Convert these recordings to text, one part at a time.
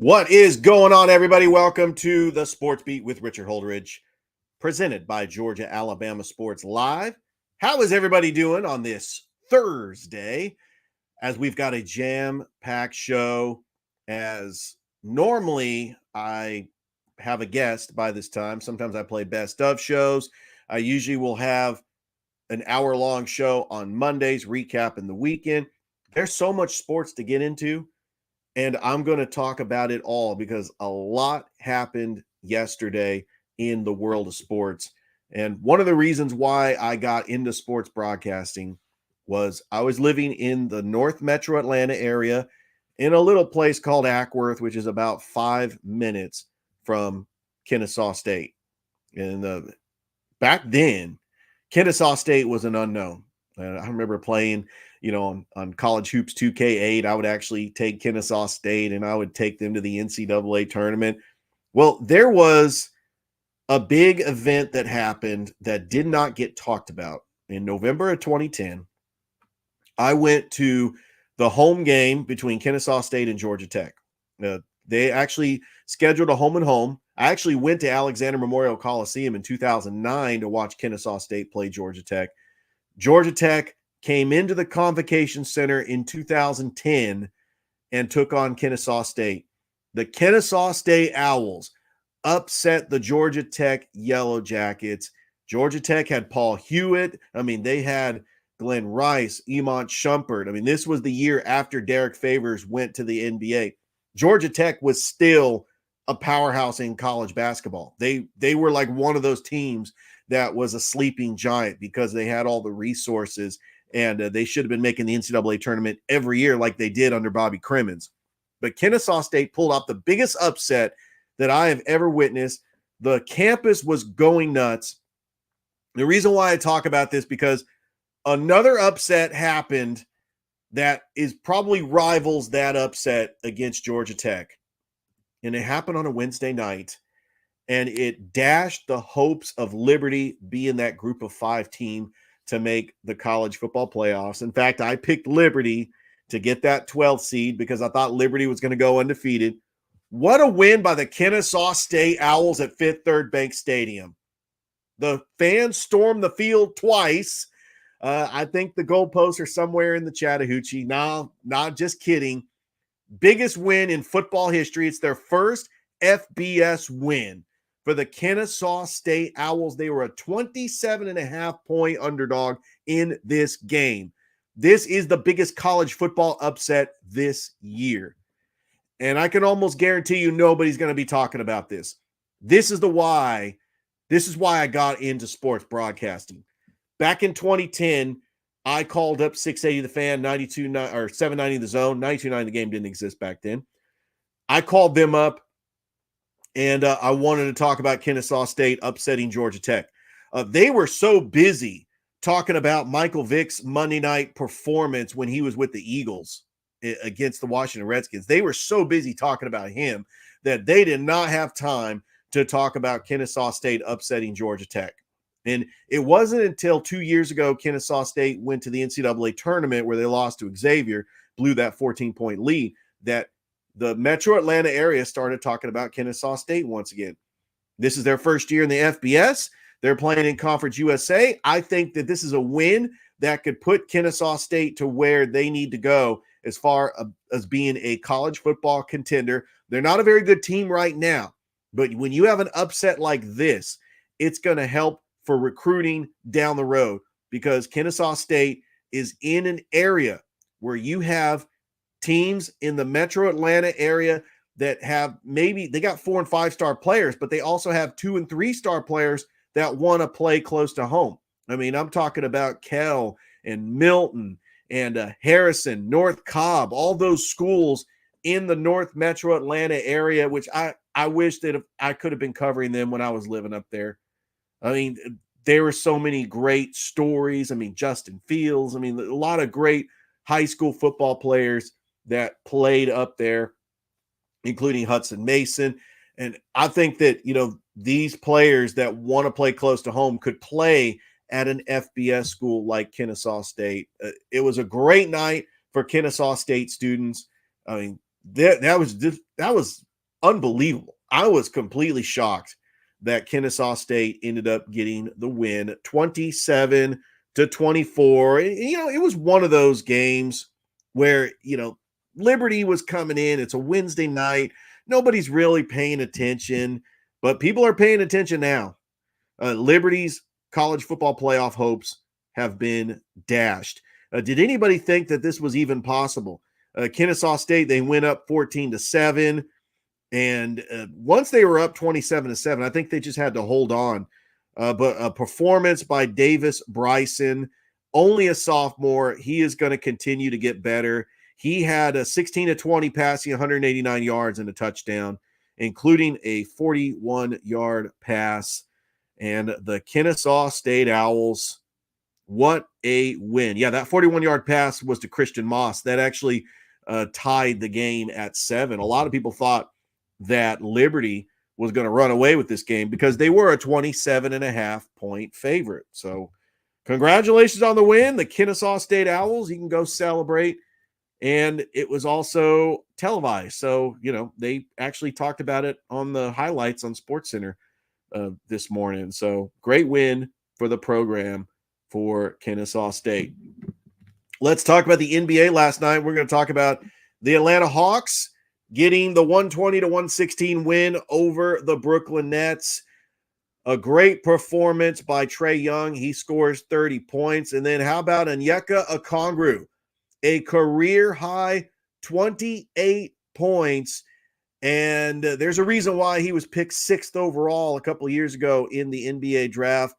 What is going on, everybody? Welcome to the Sports Beat with Richard Holdridge, presented by Georgia Alabama Sports Live. How is everybody doing on this Thursday? As we've got a jam-packed show, as normally I have a guest by this time. Sometimes I play best of shows. I usually will have an hour-long show on Mondays, recapping the weekend. There's so much sports to get into. And I'm going to talk about it all because a lot happened yesterday in the world of sports. And one of the reasons why I got into sports broadcasting was I was living in the North Metro Atlanta area in a little place called Ackworth, which is about 5 minutes from Kennesaw State. And back then, Kennesaw State was an unknown. And I remember playing on College Hoops 2K8, I would actually take Kennesaw State and I would take them to the NCAA tournament. Well, there was a big event that happened that did not get talked about. In November of 2010, I went to the home game between Kennesaw State and Georgia Tech. They actually scheduled a home and home. I actually went to Alexander Memorial Coliseum in 2009 to watch Kennesaw State play Georgia Tech. Georgia Tech came into the Convocation Center in 2010 and took on Kennesaw State. The Kennesaw State Owls upset the Georgia Tech Yellow Jackets. Georgia Tech had Paul Hewitt. They had Glenn Rice, Emont Shumpert. This was the year after Derek Favors went to the NBA. Georgia Tech was still a powerhouse in college basketball. They were like one of those teams that was a sleeping giant because they had all the resources, and they should have been making the NCAA tournament every year like they did under Bobby Crimmins. But Kennesaw State pulled off the biggest upset that I have ever witnessed. The campus was going nuts. The reason why I talk about this, because another upset happened that is probably rivals that upset against Georgia Tech. And it happened on a Wednesday night, and it dashed the hopes of Liberty being that group of 5 team to make the college football playoffs. In fact, I picked Liberty to get that 12th seed because I thought Liberty was going to go undefeated. What a win by the Kennesaw State Owls at Fifth Third Bank Stadium. The fans stormed the field twice. I think the goalposts are somewhere in the Chattahoochee. No, not just kidding. Biggest win in football history. It's their first FBS win. For the Kennesaw State Owls, they were a 27.5-point underdog in this game. This is the biggest college football upset this year. And I can almost guarantee you nobody's going to be talking about this. This is why I got into sports broadcasting. Back in 2010, I called up 680 The Fan, 92.9 or 790 The Zone. 92.9 The Game didn't exist back then. I called them up. And I wanted to talk about Kennesaw State upsetting Georgia Tech. They were so busy talking about Michael Vick's Monday night performance when he was with the Eagles against the Washington Redskins. They were so busy talking about him that they did not have time to talk about Kennesaw State upsetting Georgia Tech. And it wasn't until 2 years ago Kennesaw State went to the NCAA tournament where they lost to Xavier, blew that 14-point lead, that the Metro Atlanta area started talking about Kennesaw State once again. This is their first year in the FBS. They're playing in Conference USA. I think that this is a win that could put Kennesaw State to where they need to go as far as being a college football contender. They're not a very good team right now, but when you have an upset like this, it's going to help for recruiting down the road because Kennesaw State is in an area where you have teams in the Metro Atlanta area that have they got 4- and 5-star players, but they also have 2- and 3-star players that want to play close to home. I'm talking about Kell and Milton and Harrison, North Cobb, all those schools in the North Metro Atlanta area, which I wish that if I could have been covering them when I was living up there. There were so many great stories. Justin Fields. A lot of great high school football players that played up there, including Hudson Mason. And I think that, these players that want to play close to home could play at an FBS school like Kennesaw State. It was a great night for Kennesaw State students. That was unbelievable. I was completely shocked that Kennesaw State ended up getting the win 27-24. It was one of those games where, Liberty was coming in. It's a Wednesday night. Nobody's really paying attention, but people are paying attention now. Liberty's college football playoff hopes have been dashed. Did anybody think that this was even possible? Kennesaw State, they went up 14-7. And once they were up 27-7, I think they just had to hold on. But a performance by Davis Bryson, only a sophomore. He is going to continue to get better. He had a 16-20 passing, 189 yards and a touchdown, including a 41-yard pass. And the Kennesaw State Owls, what a win. Yeah, that 41-yard pass was to Christian Moss. That actually tied the game at 7. A lot of people thought that Liberty was going to run away with this game because they were a 27.5-point favorite. So congratulations on the win, the Kennesaw State Owls. You can go celebrate. And it was also televised. So, they actually talked about it on the highlights on SportsCenter this morning. So great win for the program for Kennesaw State. Let's talk about the NBA last night. We're going to talk about the Atlanta Hawks getting the 120-116 win over the Brooklyn Nets. A great performance by Trae Young. He scores 30 points. And then how about Onyeka Okongwu? A career-high 28 points. And there's a reason why he was picked 6th overall a couple of years ago in the NBA draft.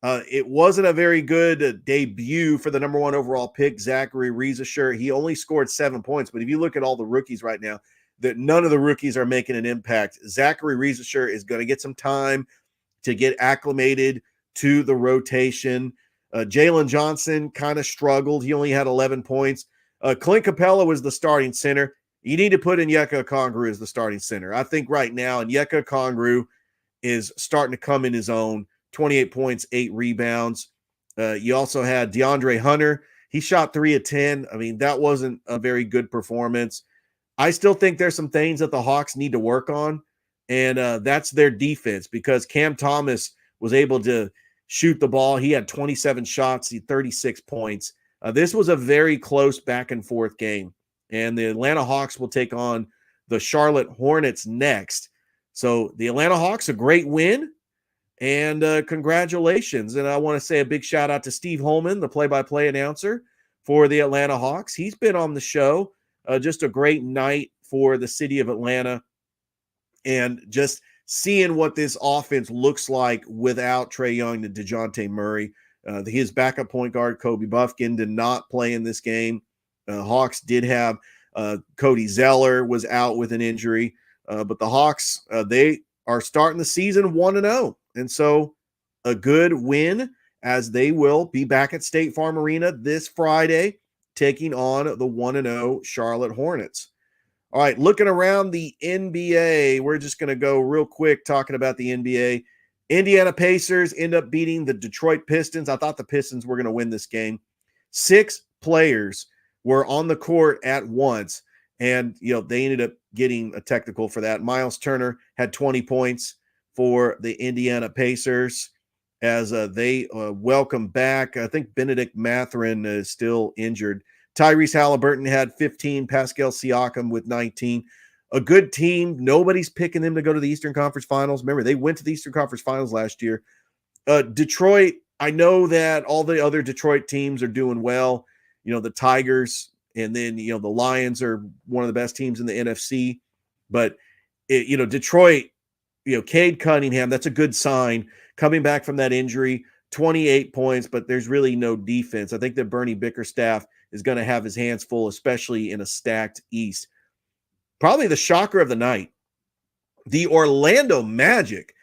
It wasn't a very good debut for the number 1 overall pick, Zachary Rezacher. He only scored 7 points. But if you look at all the rookies right now, that none of the rookies are making an impact. Zachary Rezacher is going to get some time to get acclimated to the rotation. Jalen Johnson kind of struggled. He only had 11 points. Clint Capella was the starting center. You need to put Onyeka Okongwu as the starting center. I think right now Onyeka Okongwu is starting to come in his own. 28 points, 8 rebounds. You also had DeAndre Hunter. He shot 3 of 10. I mean, that wasn't a very good performance. I still think there's some things that the Hawks need to work on, and that's their defense because Cam Thomas was able to shoot the ball. He had 27 shots, he had 36 points. This was a very close back-and-forth game, and the Atlanta Hawks will take on the Charlotte Hornets next. So the Atlanta Hawks, a great win, and congratulations. And I want to say a big shout-out to Steve Holman, the play-by-play announcer for the Atlanta Hawks. He's been on the show. Just a great night for the city of Atlanta, and just seeing what this offense looks like without Trae Young and DeJounte Murray. His backup point guard, Kobe Buffkin, did not play in this game. Hawks did have Cody Zeller was out with an injury, but the Hawks, they are starting the season 1-0, and so a good win as they will be back at State Farm Arena this Friday, taking on the 1-0 Charlotte Hornets. All right, looking around the NBA, we're just going to go real quick talking about the NBA. Indiana Pacers end up beating the Detroit Pistons. I thought the Pistons were going to win this game. 6 players were on the court at once, and they ended up getting a technical for that. Miles Turner had 20 points for the Indiana Pacers as they welcome back. I think Benedict Mathurin is still injured. Tyrese Halliburton had 15, Pascal Siakam with 19. A good team. Nobody's picking them to go to the Eastern Conference Finals. Remember, they went to the Eastern Conference Finals last year. Detroit, I know that all the other Detroit teams are doing well. The Tigers, and then, the Lions are one of the best teams in the NFC. But, Detroit, Cade Cunningham, that's a good sign. Coming back from that injury, 28 points, but there's really no defense. I think that Bernie Bickerstaff is going to have his hands full, especially in a stacked East. Probably the shocker of the night, the Orlando Magic.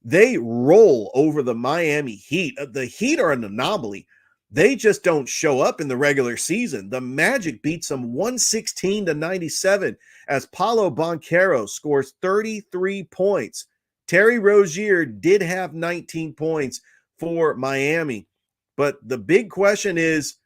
They roll over the Miami Heat. The Heat are an anomaly. They just don't show up in the regular season. The Magic beats them 116-97 as Paolo Banchero scores 33 points. Terry Rozier did have 19 points for Miami. But the big question is,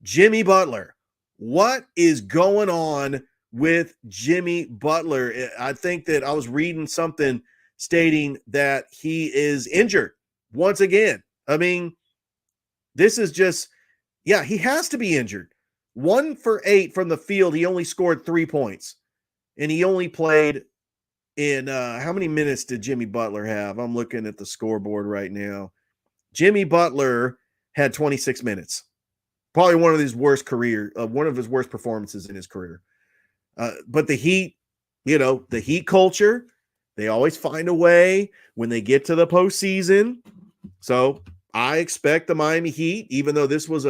Jimmy Butler, what is going on with Jimmy Butler. I think that I was reading something stating that he is injured once again. I mean, this is just, yeah, he has to be injured. 1 for 8 from the field. He only scored 3 points. And he only played in how many minutes did Jimmy Butler have? I'm looking at the scoreboard right now. Jimmy Butler had 26 minutes. Probably one of his worst performances in his career. But the Heat, the Heat culture, they always find a way when they get to the postseason. So I expect the Miami Heat, even though this was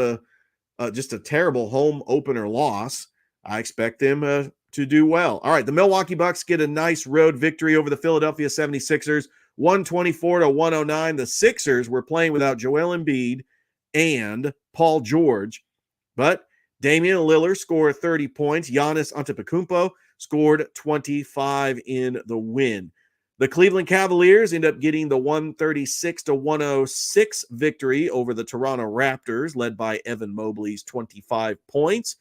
just a terrible home opener loss, I expect them to do well. All right, the Milwaukee Bucks get a nice road victory over the Philadelphia 76ers, 124-109. The Sixers were playing without Joel Embiid and Paul George, but Damian Lillard scored 30 points. Giannis Antetokounmpo scored 25 in the win. The Cleveland Cavaliers end up getting the 136-106 victory over the Toronto Raptors, led by Evan Mobley's 25 points.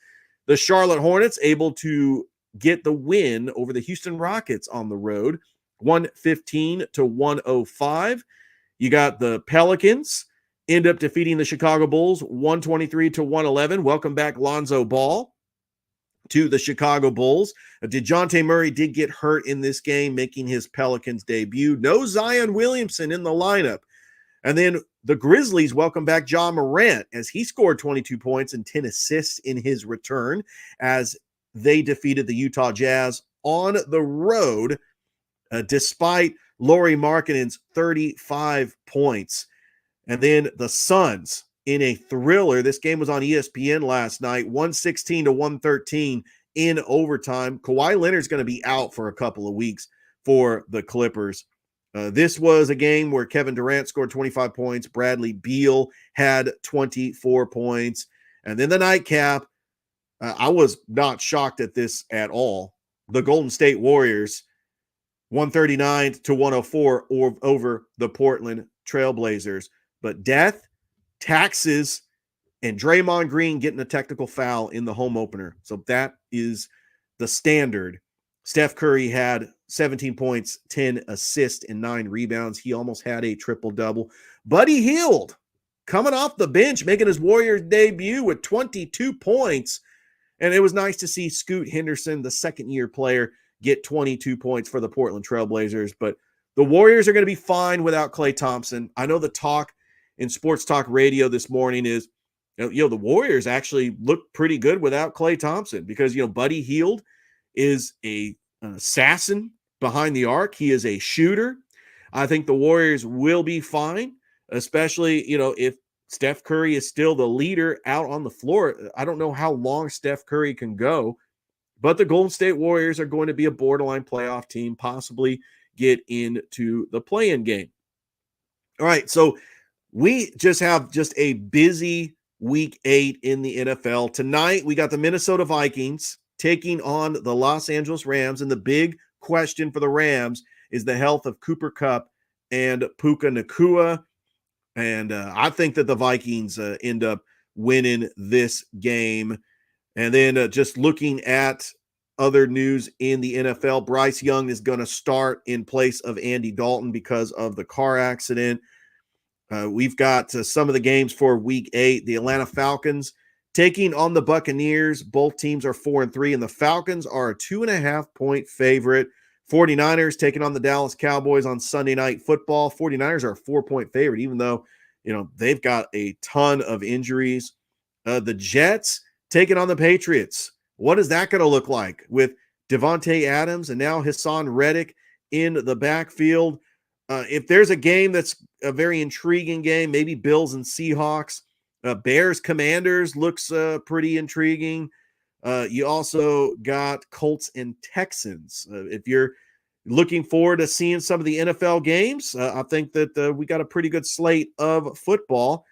The Charlotte Hornets able to get the win over the Houston Rockets on the road, 115-105. You got the Pelicans end up defeating the Chicago Bulls 123-111. Welcome back Lonzo Ball to the Chicago Bulls. DeJounte Murray did get hurt in this game, making his Pelicans debut. No Zion Williamson in the lineup. And then the Grizzlies welcome back Ja Morant as he scored 22 points and 10 assists in his return as they defeated the Utah Jazz on the road, despite Lauri Markkanen's 35 points. And then the Suns in a thriller. This game was on ESPN last night, 116-113 in overtime. Kawhi Leonard's going to be out for a couple of weeks for the Clippers. This was a game where Kevin Durant scored 25 points. Bradley Beal had 24 points. And then the nightcap, I was not shocked at this at all. The Golden State Warriors, 139-104 over the Portland Trailblazers. But death, taxes, and Draymond Green getting a technical foul in the home opener. So that is the standard. Steph Curry had 17 points, 10 assists, and 9 rebounds. He almost had a triple-double. Buddy Hield coming off the bench, making his Warriors debut with 22 points. And it was nice to see Scoot Henderson, the second-year player, get 22 points for the Portland Trailblazers. But the Warriors are going to be fine without Klay Thompson. I know the talk in Sports Talk Radio this morning is, the Warriors actually look pretty good without Klay Thompson because, Buddy Hield is an assassin behind the arc. He is a shooter. I think the Warriors will be fine, especially, if Steph Curry is still the leader out on the floor. I don't know how long Steph Curry can go, but the Golden State Warriors are going to be a borderline playoff team, possibly get into the play-in game. All right, so we have a busy week 8 in the NFL. Tonight, we got the Minnesota Vikings taking on the Los Angeles Rams, and the big question for the Rams is the health of Cooper Kupp and Puka Nacua. And I think that the Vikings end up winning this game. And then just looking at other news in the NFL, Bryce Young is going to start in place of Andy Dalton because of the car accident. We've got some of the games for week 8. The Atlanta Falcons taking on the Buccaneers. Both teams are 4-3, and the Falcons are a 2.5-point favorite. 49ers taking on the Dallas Cowboys on Sunday Night Football. 49ers are a 4-point favorite, even though, they've got a ton of injuries. The Jets taking on the Patriots. What is that going to look like with Devontae Adams and now Hassan Reddick in the backfield? If there's a game that's a very intriguing game, maybe Bills and Seahawks. Bears Commanders looks pretty intriguing. You also got Colts and Texans. If you're looking forward to seeing some of the NFL games, I think that we got a pretty good slate of football.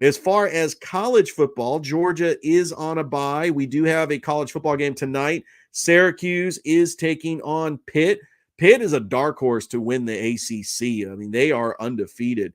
As far as college football, Georgia is on a bye. We do have a college football game tonight. Syracuse is taking on Pitt. Pitt is a dark horse to win the ACC. I mean, they are undefeated.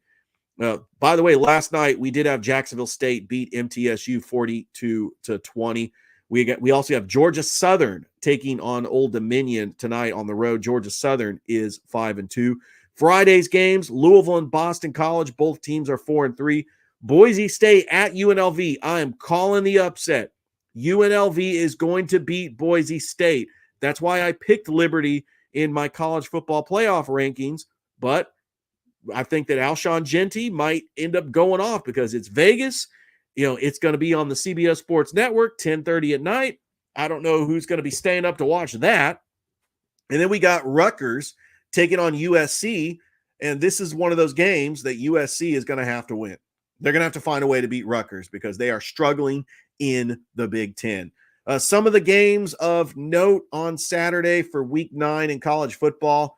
By the way, last night we did have Jacksonville State beat MTSU 42-20. We also have Georgia Southern taking on Old Dominion tonight on the road. Georgia Southern is 5-2. Friday's games, Louisville and Boston College. Both teams are 4-3. Boise State at UNLV. I am calling the upset. UNLV is going to beat Boise State. That's why I picked Liberty in my college football playoff rankings. But I think that Alshon Jeanty might end up going off because it's Vegas. It's going to be on the CBS Sports Network, 10:30 at night. I don't know who's going to be staying up to watch that. And then we got Rutgers taking on USC. And this is one of those games that USC is going to have to win. They're going to have to find a way to beat Rutgers because they are struggling in the Big Ten. Some of the games of note on Saturday for Week 9 in college football.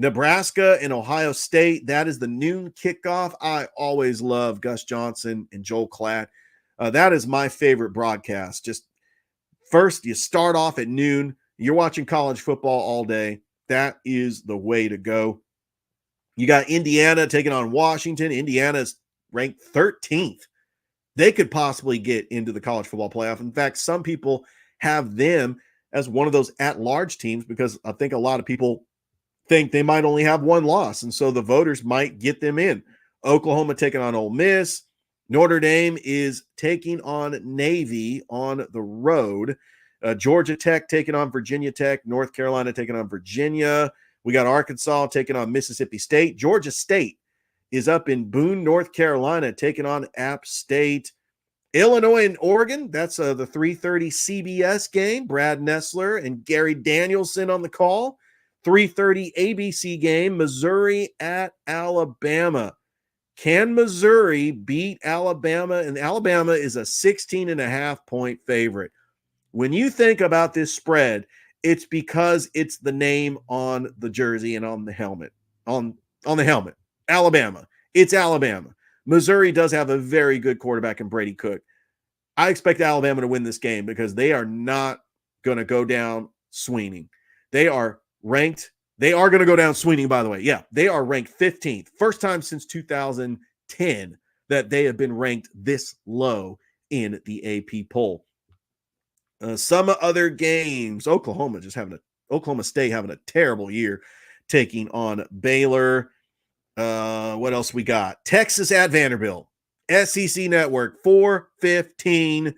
Nebraska and Ohio State. That is the noon kickoff. I always love Gus Johnson and Joel Klatt. That is my favorite broadcast. Just first, you start off at noon. You're watching college football all day. That is the way to go. You got Indiana taking on Washington. Indiana's ranked 13th. They could possibly get into the college football playoff. In fact, some people have them as one of those at-large teams because I think a lot of people think they might only have one loss, and so the voters might get them in. Oklahoma taking on Ole Miss. Notre Dame is taking on Navy on the road. Georgia Tech taking on Virginia Tech. North Carolina taking on Virginia. We got Arkansas taking on Mississippi State. Georgia State is up in Boone, North Carolina, taking on App State. Illinois and Oregon, that's the 3:30 CBS game. Brad Nessler and Gary Danielson on the call. 3:30 ABC game, Missouri at Alabama. Can Missouri beat Alabama? And Alabama is a 16.5-point favorite. When you think about this spread, it's because it's the name on the jersey and on the helmet. On the helmet. Alabama. It's Alabama. Missouri does have a very good quarterback in Brady Cook. I expect Alabama to win this game because they are not going to go down swinging. They are ranked. They are going to go down swinging, by the way. Yeah, they are ranked 15th. First time since 2010 that they have been ranked this low in the AP poll. Some other games, Oklahoma State having a terrible year taking on Baylor. What else we got? Texas at Vanderbilt. SEC Network, 4:15.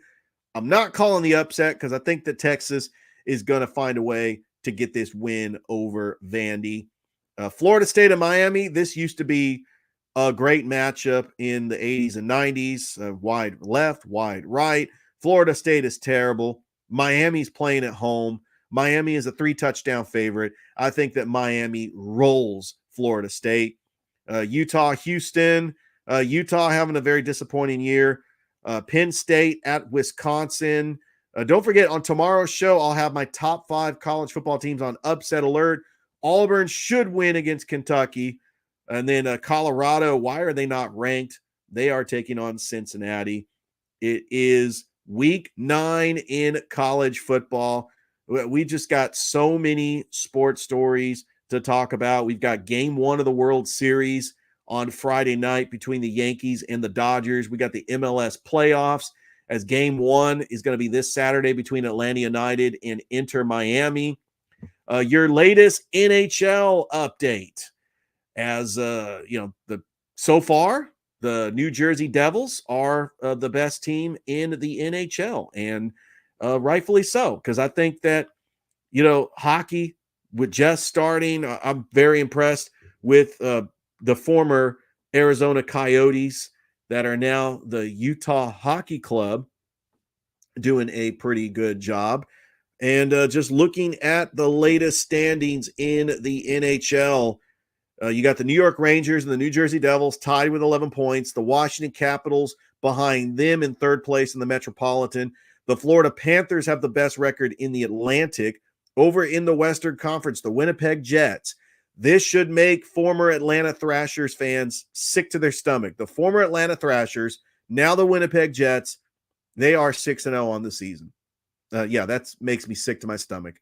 I'm not calling the upset because I think that Texas is going to find a way to get this win over Vandy. Florida State and Miami, this used to be a great matchup in the 80s and 90s. Wide left, wide right. Florida State is terrible. Miami's playing at home. Miami is a 3-touchdown favorite. I think that Miami rolls Florida State. Utah, Houston. Utah having a very disappointing year. Penn State at Wisconsin. Don't forget, on tomorrow's show, I'll have my top 5 college football teams on upset alert. Auburn should win against Kentucky. And then Colorado, why are they not ranked? They are taking on Cincinnati. It is Week 9 in college football. We just got so many sports stories to talk about. We've got Game 1 of the World Series on Friday night between the Yankees and the Dodgers. We got the MLS playoffs, as Game 1 is going to be this Saturday between Atlanta United and Inter Miami. Your latest NHL update, as so far, the New Jersey Devils are the best team in the NHL, and rightfully so, because I think that, hockey with just starting, I'm very impressed with the former Arizona Coyotes that are now the Utah Hockey Club, doing a pretty good job. And just looking at the latest standings in the NHL, you got the New York Rangers and the New Jersey Devils tied with 11 points. The Washington Capitals behind them in third place in the Metropolitan. The Florida Panthers have the best record in the Atlantic. Over in the Western Conference, the Winnipeg Jets. This should make former Atlanta Thrashers fans sick to their stomach. The former Atlanta Thrashers, now the Winnipeg Jets, they are 6-0 on the season. That makes me sick to my stomach.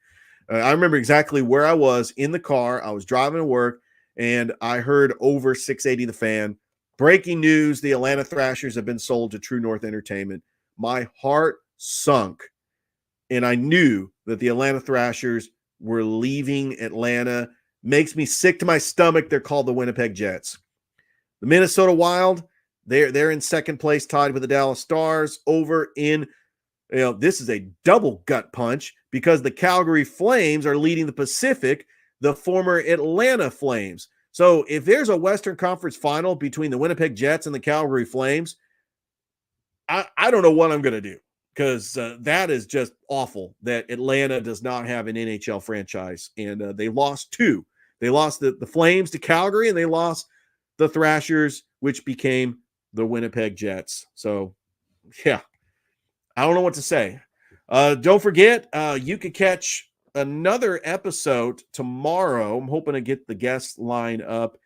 I remember exactly where I was in the car. I was driving to work, and I heard over 680 The Fan. Breaking news, the Atlanta Thrashers have been sold to True North Entertainment. My heart sunk and I knew that the Atlanta Thrashers were leaving Atlanta. Makes me sick to my stomach. They're called the Winnipeg Jets. The Minnesota Wild, they're in second place, tied with the Dallas Stars. Over in, this is a double gut punch because the Calgary Flames are leading the Pacific, the former Atlanta Flames. So if there's a Western Conference final between the Winnipeg Jets and the Calgary Flames, I don't know what I'm going to do, because that is just awful that Atlanta does not have an NHL franchise. And they lost two. They lost the Flames to Calgary, and they lost the Thrashers, which became the Winnipeg Jets. So, yeah, I don't know what to say. Don't forget, you could catch another episode tomorrow. I'm hoping to get the guest line up.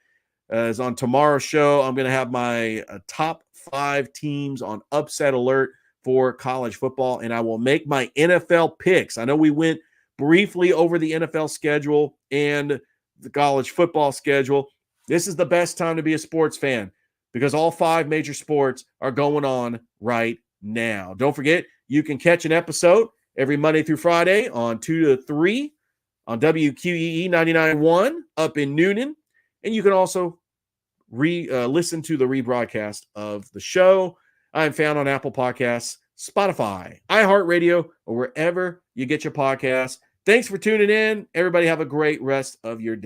As on tomorrow's show, I'm going to have my top 5 teams on upset alert for college football, and I will make my NFL picks. I know we went briefly over the NFL schedule and the college football schedule. This is the best time to be a sports fan because all 5 major sports are going on right now. Don't forget, you can catch an episode every Monday through Friday on 2 to 3 on WQEE 99.1 up in Noonan. And you can also listen to the rebroadcast of the show. I'm found on Apple Podcasts, Spotify, iHeartRadio, or wherever you get your podcasts. Thanks for tuning in. Everybody have a great rest of your day.